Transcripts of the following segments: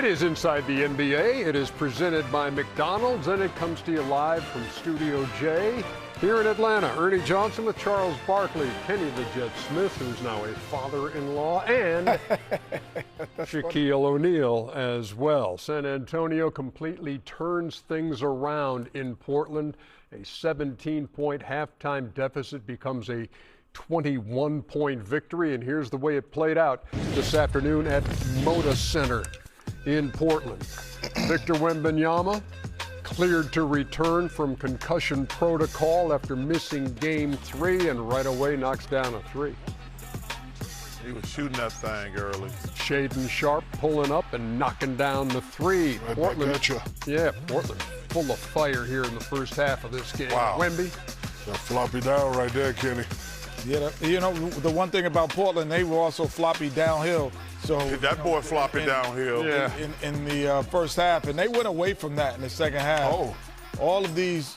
It is Inside the NBA. It is presented by McDonald's, and it comes to you live from Studio J here in Atlanta. Ernie Johnson with Charles Barkley, Kenny the Jet Smith, who's now a father-in-law, and Shaquille O'Neal as well. San Antonio completely turns things around in Portland. A 17-point halftime deficit becomes a 21-point victory, and here's the way it played out this afternoon at Moda Center in Portland. Victor Wembanyama cleared to return from concussion protocol after missing game 3, and right away knocks down a 3. He was shooting that thing early. Shaden Sharp pulling up and knocking down the 3. Right Portland, back at you. yeah, Portland full of fire here in the first half of this game. Wow. Wemby. That floppy down right there, Kenny. Yeah, you know, the one thing about Portland, they were also floppy downhill. So That boy floppy downhill. Yeah. in the first half, and they went away from that in the second half. Oh. All of these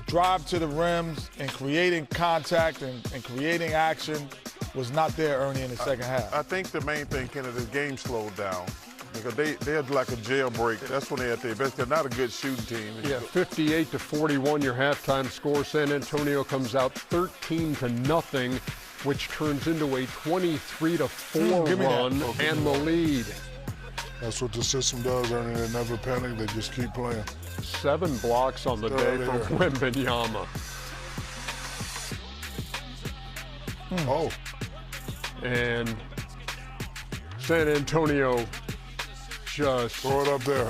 drive to the rims and creating contact and creating action was not there, Ernie, in the second half. I think the main thing, Kenny, the game slowed down. Because they're like a jailbreak. That's when they're at their best. They're not a good shooting team. Yeah, 58-41, your halftime score. San Antonio comes out 13-0, which turns into a 23-4 run and the lead. That's what the system does, Ernie. They never panic. They just keep playing. 7 blocks on the day from Wembanyama. Oh. And San Antonio just Throw it up there.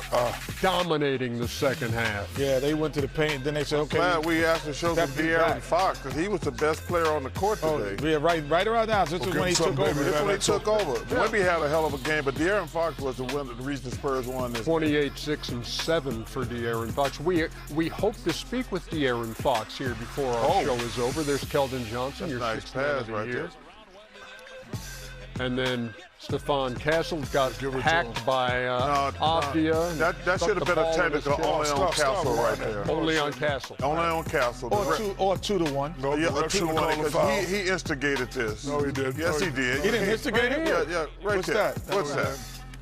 dominating the second half. Yeah, they went to the paint. Then they said, okay. Glad we asked to show some Step it De'Aaron back. Fox, because he was the best player on the court today. Yeah, right around now. This is Okay, when he so took baby, over. That's when he took over. Yeah. Wemby had a hell of a game, but De'Aaron Fox was the reason the Spurs won this. 28, 6, and 7 for De'Aaron Fox. We hope to speak with De'Aaron Fox here before our show is over. There's Keldon Johnson, your Nice sixth man of pass the right year. there. And then Stephon Castle got Give it to hacked him. by Avdia. That should have been a technical only on Castle right there. Only on Castle. Only on Castle. Or 2-1. No, Yeah, the a ref shouldn't call 2-1, a foul. because he instigated this. No, he didn't. Yes, No, he did. He didn't instigate it? Yeah, right What's there. that? What's that?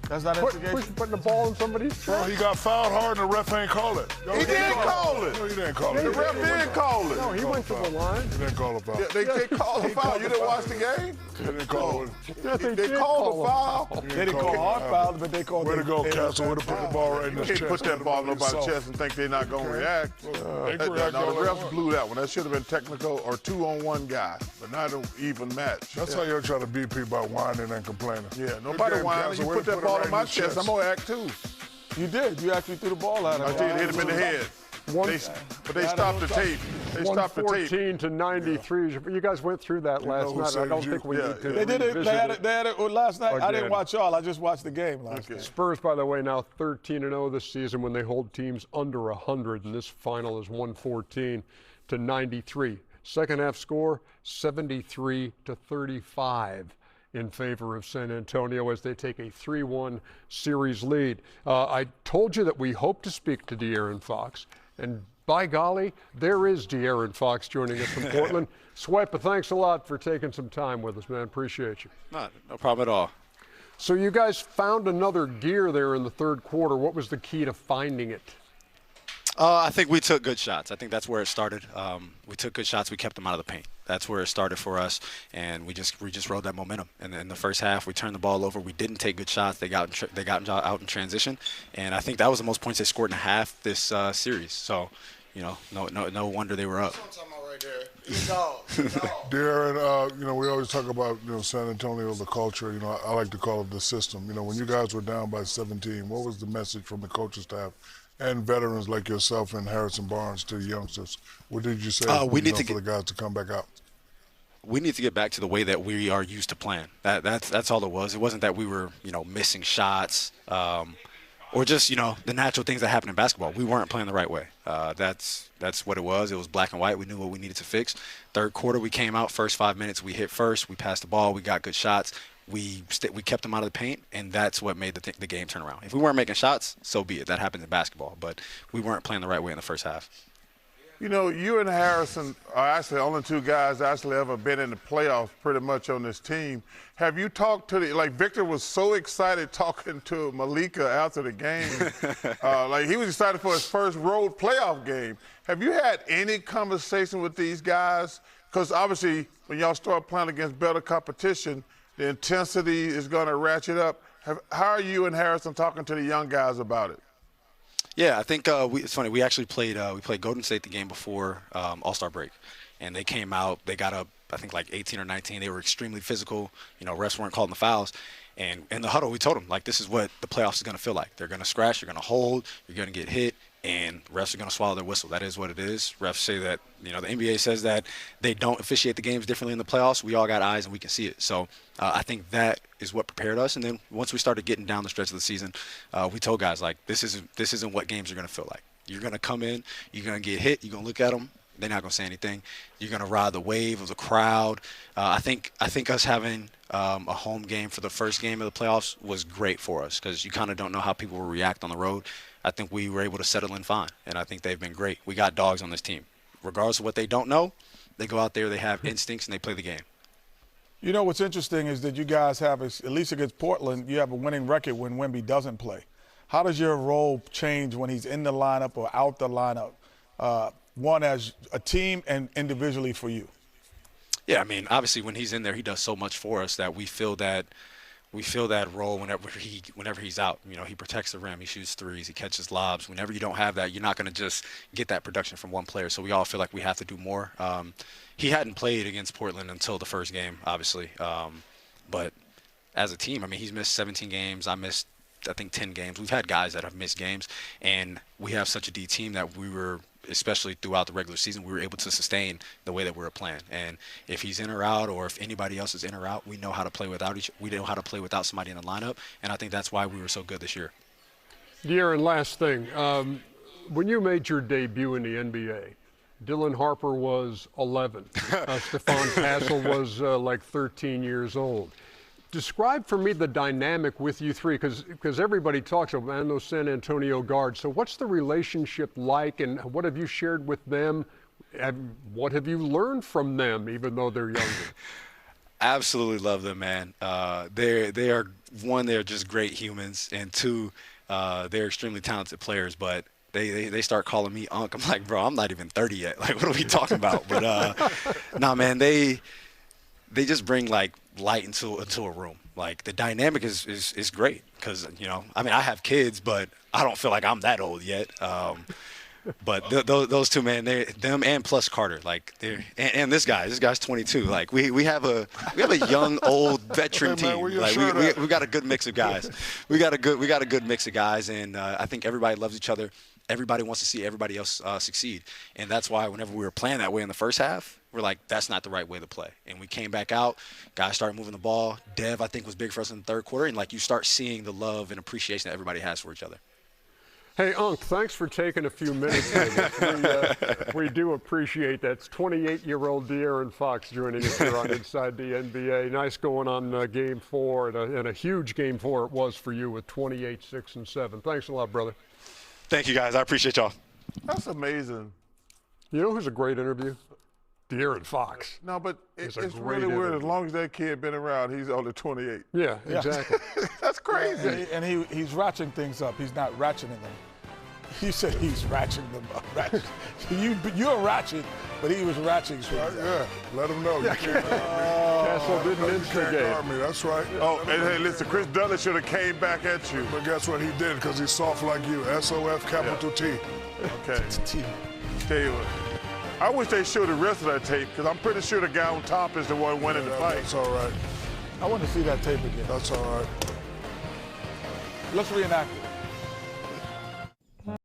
That's not instigation. Putting the ball in somebody's Bro, chest. he got fouled hard and the ref ain't call it. No, He did call it. No, he didn't call The it. ref did call it. No, he went to the line. He didn't call a foul. Yeah, they called a foul. You didn't watch the game? He didn't call it. Yeah, They did called call a foul. They didn't call hard foul, but they called Way to it. go, Castle. Way to put the ball right in his You chest. can't put that ball in nobody's Soft. chest and think they're not going to react. They can No, react the all they refs want. blew that one. That should have been technical or 2-on-1 guy, but not an even match. That's how you're trying to beat people by whining and complaining. Yeah, nobody Good game, whining. Castle. You Way put to that it ball right in my his chest, I'm going to act too. You did. You actually threw the ball at him. I did hit him in the head. But they stopped the tape. They stopped the tape. 114-93. You guys went through that last who night. I saved don't you? think we Yeah, need to They did it. revisit They had it last night. I Again. didn't watch y'all. I just watched the game last night. Spurs, by the way, now 13-0 this season when they hold teams under 100, and this final is 114-93. Second half score, 73-35 in favor of San Antonio as they take a 3-1 series lead. I told you that we hope to speak to De'Aaron Fox, and by golly, there is De'Aaron Fox joining us from Portland. Swepa, thanks a lot for taking some time with us, man. Appreciate you. No problem at all. So you guys found another gear there in the third quarter. What was the key to finding it? I think we took good shots. I think that's where it started. We took good shots. We kept them out of the paint. That's where it started for us, and we just rode that momentum. And in the first half, we turned the ball over. We didn't take good shots. They got out in transition, and I think that was the most points they scored in a half this series. So, no wonder they were up. De'Aaron, we always talk about, San Antonio, the culture. I like to call it the system. When you guys were down by 17, what was the message from the coaching staff and veterans like yourself and Harrison Barnes to the youngsters? What did you say for the guys to come back out? We need to get back to the way that we are used to playing. That's all it was. It wasn't that we were, missing shots or just, the natural things that happen in basketball. We weren't playing the right way. That's what it was. It was black and white. We knew what we needed to fix. Third quarter, we came out, first 5 minutes, we hit first, we passed the ball, we got good shots. We kept them out of the paint, and that's what made the game turn around. If we weren't making shots, so be it. That happens in basketball. But we weren't playing the right way in the first half. You know, you and Harrison are actually the only two guys actually ever been in the playoffs pretty much on this team. Have you talked to like Victor was so excited talking to Malika after the game. Like he was excited for his first road playoff game. Have you had any conversation with these guys? Because obviously when y'all start playing against better competition, the intensity is going to ratchet up. How are you and Harrison talking to the young guys about it? Yeah, I think it's funny. We actually played Golden State the game before All-Star break, and they came out. They got up, I think, like 18 or 19. They were extremely physical. You know, refs weren't calling the fouls. And in the huddle, we told them, like, this is what the playoffs is going to feel like. They're going to scratch. You're going to hold. You're going to get hit. And refs are going to swallow their whistle. That is what it is. Refs say that, you know, the NBA says that they don't officiate the games differently in the playoffs. We all got eyes and we can see it. So I think that is what prepared us. And then once we started getting down the stretch of the season, we told guys, like, this isn't what games are going to feel like. You're going to come in, you're going to get hit, you're going to look at them. They're not going to say anything. You're going to ride the wave of the crowd. I think us having a home game for the first game of the playoffs was great for us because you kind of don't know how people will react on the road. I think we were able to settle in fine, and I think they've been great. We got dogs on this team. Regardless of what they don't know, they go out there, they have instincts, and they play the game. You know what's interesting is that you guys have, at least against Portland, you have a winning record when Wemby doesn't play. How does your role change when he's in the lineup or out the lineup, one as a team and individually for you? Yeah, I mean, obviously when he's in there, he does so much for us that we feel that role whenever he's out. You know, he protects the rim, he shoots threes, he catches lobs. Whenever you don't have that, you're not going to just get that production from one player. So we all feel like we have to do more. He hadn't played against Portland until the first game, obviously. But as a team, I mean, he's missed 17 games. I missed, I think, 10 games. We've had guys that have missed games, and we have such a D team that we were, especially throughout the regular season, we were able to sustain the way that we were playing. And if he's in or out, or if anybody else is in or out, we know how to play without we know how to play without somebody in the lineup. And I think that's why we were so good this year. De'Aaron, last thing. When you made your debut in the NBA, Dylan Harper was 11. Stephon Castle was like 13 years old. Describe for me the dynamic with you three, because everybody talks about, man, those San Antonio guards. So what's the relationship like, and what have you shared with them? What have you learned from them, even though they're younger? Absolutely love them, man. They are, one, they're just great humans, and two, they're extremely talented players, but they start calling me Unc. I'm like, bro, I'm not even 30 yet. Like, what are we talking about? But nah, man, they just bring like light into a room. Like, the dynamic is great because, you know, I mean, I have kids, but I don't feel like I'm that old yet. But those two, man, them and plus Carter, like and this guy's 22. Like we have a young old veteran team. Like we got a good mix of guys. We got a good mix of guys, and I think everybody loves each other. Everybody wants to see everybody else succeed, and that's why whenever we were playing that way in the first half, we're like, that's not the right way to play. And we came back out, guys started moving the ball. Dev, I think, was big for us in the third quarter, and like you start seeing the love and appreciation that everybody has for each other. Hey, Unc, thanks for taking a few minutes with us. We do appreciate that. It's 28-year-old De'Aaron Fox joining us here on Inside the NBA. Nice going on Game 4, and a huge Game 4 it was for you with 28, 6, and 7. Thanks a lot, brother. Thank you, guys. I appreciate y'all. That's amazing. You know who's a great interview? De'Aaron Fox. No, but it's really interview. weird. As long as that kid been around, he's only 28. Yeah, exactly. That's crazy. And he's ratcheting things up. He's not ratcheting them. You said he's ratcheting them up. You're ratchet, but he was ratcheting things up. Yeah, let him know. Yeah. Castle didn't instigate. That's right. Oh, and hey, listen, Chris Dudley should have came back at you. But guess what he did? Because he's soft like you. SOF capital T. Okay. Tell you what. I wish they showed the rest of that tape, because I'm pretty sure the guy on top is the one winning the fight. That's all right. I want to see that tape again. That's all right. Let's reenact it.